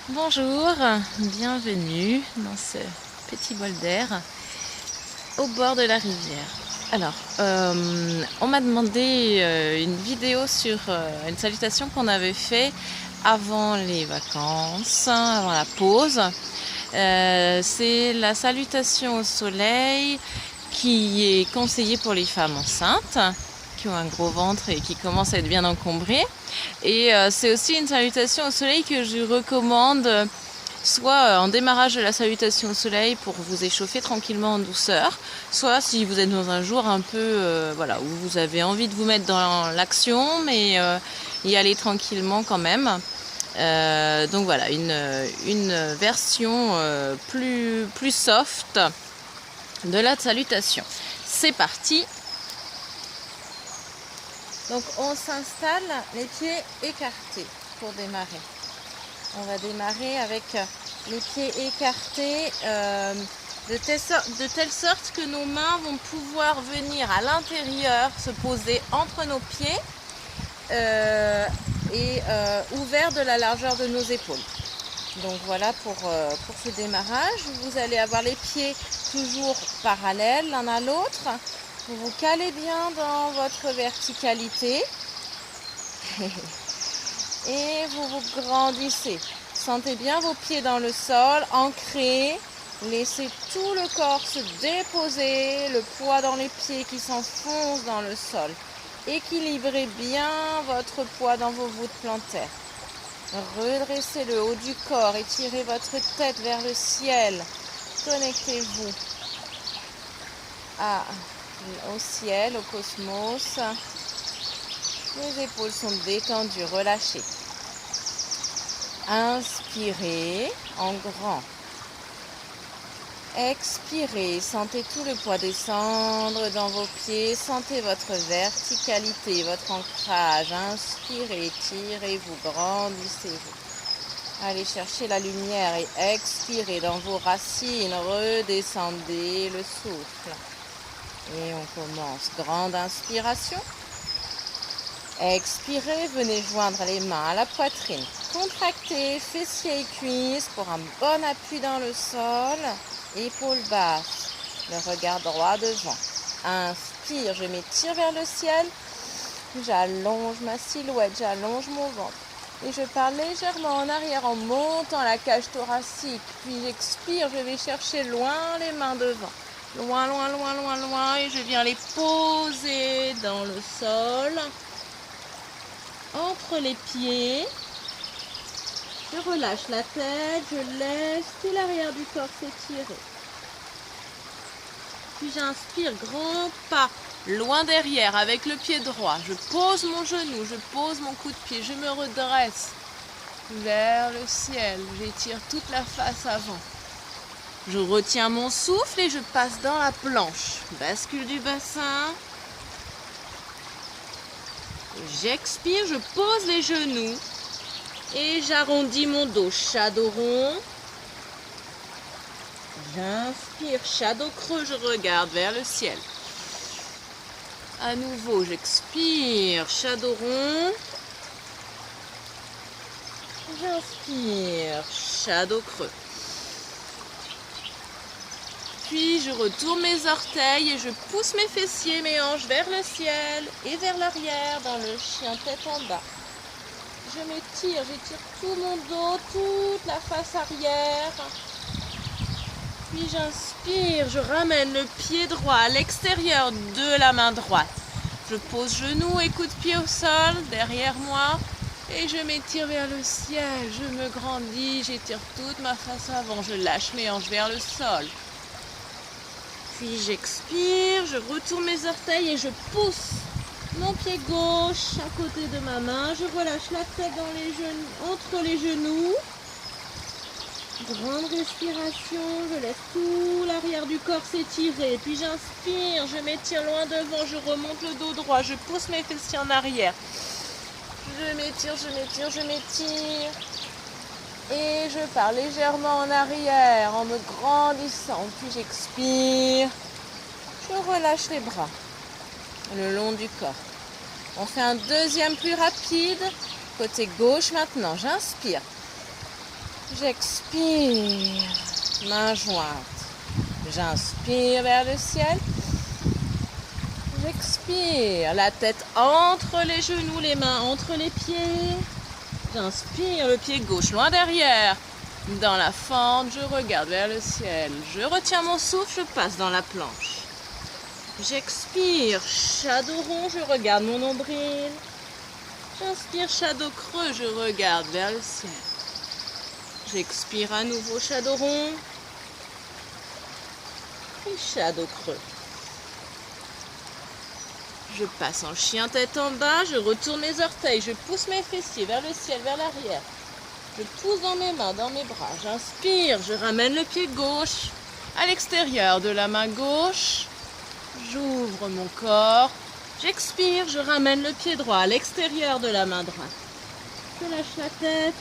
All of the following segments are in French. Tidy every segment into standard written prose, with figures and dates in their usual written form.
Bonjour, bienvenue dans ce petit bol d'air au bord de la rivière. Alors, on m'a demandé une vidéo sur une salutation qu'on avait fait avant les vacances, avant la pause. C'est la salutation au soleil qui est conseillée pour les femmes enceintes qui ont un gros ventre et qui commencent à être bien encombrées. Et c'est aussi une salutation au soleil que je recommande soit en démarrage de la salutation au soleil pour vous échauffer tranquillement en douceur, soit si vous êtes dans un jour un peu voilà, où vous avez envie de vous mettre dans l'action mais y aller tranquillement quand même. Donc voilà, une version plus soft de la salutation. C'est parti. Donc on s'installe les pieds écartés pour démarrer. On va démarrer avec les pieds écartés de telle sorte que nos mains vont pouvoir venir à l'intérieur, se poser entre nos pieds et ouverts de la largeur de nos épaules. Donc voilà pour ce démarrage. Vous allez avoir les pieds toujours parallèles l'un à l'autre. Vous vous calez bien dans votre verticalité et vous vous grandissez. Sentez bien vos pieds dans le sol, ancrés. Laissez tout le corps se déposer, le poids dans les pieds qui s'enfoncent dans le sol. Équilibrez bien votre poids dans vos voûtes plantaires. Redressez le haut du corps, étirez votre tête vers le ciel. Connectez-vous au ciel, au cosmos. Les épaules sont détendues, relâchées. Inspirez en grand. Expirez, sentez tout le poids descendre dans vos pieds. Sentez votre verticalité, votre ancrage. Inspirez, étirez-vous, grandissez-vous. Allez chercher la lumière et expirez dans vos racines. Redescendez le souffle. Et on commence. Grande inspiration. Expirez, venez joindre les mains à la poitrine. Contractez fessiers et cuisses pour un bon appui dans le sol. Épaules basses. Le regard droit devant. Inspire, je m'étire vers le ciel. J'allonge ma silhouette, j'allonge mon ventre. Et je pars légèrement en arrière en montant la cage thoracique. Puis j'expire, je vais chercher loin les mains devant. Loin, loin, loin, loin, loin. Et je viens les poser dans le sol. Entre les pieds. Je relâche la tête, je laisse tout l'arrière du corps s'étirer. Puis j'inspire, grand pas, loin derrière avec le pied droit. Je pose mon genou, je pose mon coup de pied, je me redresse vers le ciel. J'étire toute la face avant. Je retiens mon souffle et je passe dans la planche. Bascule du bassin. J'expire, je pose les genoux. Et j'arrondis mon dos, shadow rond. J'inspire, shadow creux, je regarde vers le ciel. À nouveau, j'expire, shadow rond. J'inspire, shadow creux. Puis je retourne mes orteils et je pousse mes fessiers, mes hanches vers le ciel et vers l'arrière dans le chien tête en bas. Je m'étire, j'étire tout mon dos, toute la face arrière. Puis j'inspire, je ramène le pied droit à l'extérieur de la main droite. Je pose genou et coup de pied au sol, derrière moi. Et je m'étire vers le ciel, je me grandis, j'étire toute ma face avant. Je lâche mes hanches vers le sol. Puis j'expire, je retourne mes orteils et je pousse mon pied gauche à côté de ma main. Je relâche la tête dans les genoux, entre les genoux. Grande respiration, je laisse tout l'arrière du corps s'étirer. Puis j'inspire, je m'étire loin devant, je remonte le dos droit, je pousse mes fessiers en arrière. Je m'étire, je m'étire, je m'étire. Et je pars légèrement en arrière en me grandissant. Puis j'expire. Je relâche les bras le long du corps. On fait un deuxième plus rapide. Côté gauche maintenant. J'inspire. J'expire, main jointe. J'inspire vers le ciel. J'expire, la tête entre les genoux, les mains entre les pieds. J'inspire, le pied gauche loin derrière. Dans la fente, je regarde vers le ciel. Je retiens mon souffle, je passe dans la planche. J'expire, shadow rond, je regarde mon nombril. J'inspire, shadow creux, je regarde vers le ciel. J'expire à nouveau, shadow rond. Et shadow creux. Je passe en chien tête en bas, je retourne mes orteils, je pousse mes fessiers vers le ciel, vers l'arrière. Je pousse dans mes mains, dans mes bras. J'inspire, je ramène le pied gauche à l'extérieur de la main gauche. J'ouvre mon corps. J'expire, je ramène le pied droit à l'extérieur de la main droite. Je lâche la tête.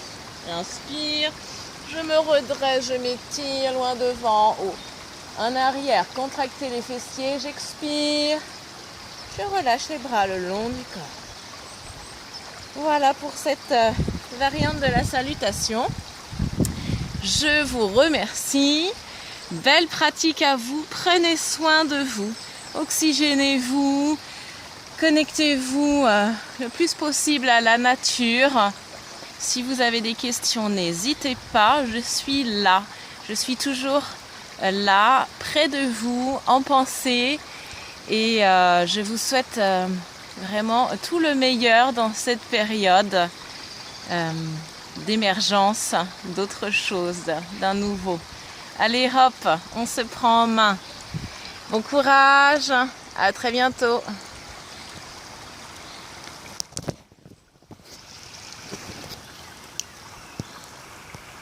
J'inspire, je me redresse, je m'étire loin devant, haut. En arrière, contracter les fessiers. J'expire. Je relâche les bras le long du corps. Voilà pour cette variante de la salutation. Je vous remercie. Belle pratique à vous. Prenez soin de vous. Oxygénez-vous. Connectez-vous le plus possible à la nature. Si vous avez des questions, n'hésitez pas. Je suis là. Je suis toujours là, près de vous, en pensée. Et je vous souhaite vraiment tout le meilleur dans cette période d'émergence d'autre chose, d'un nouveau. Allez hop, on se prend en main. Bon courage, à très bientôt.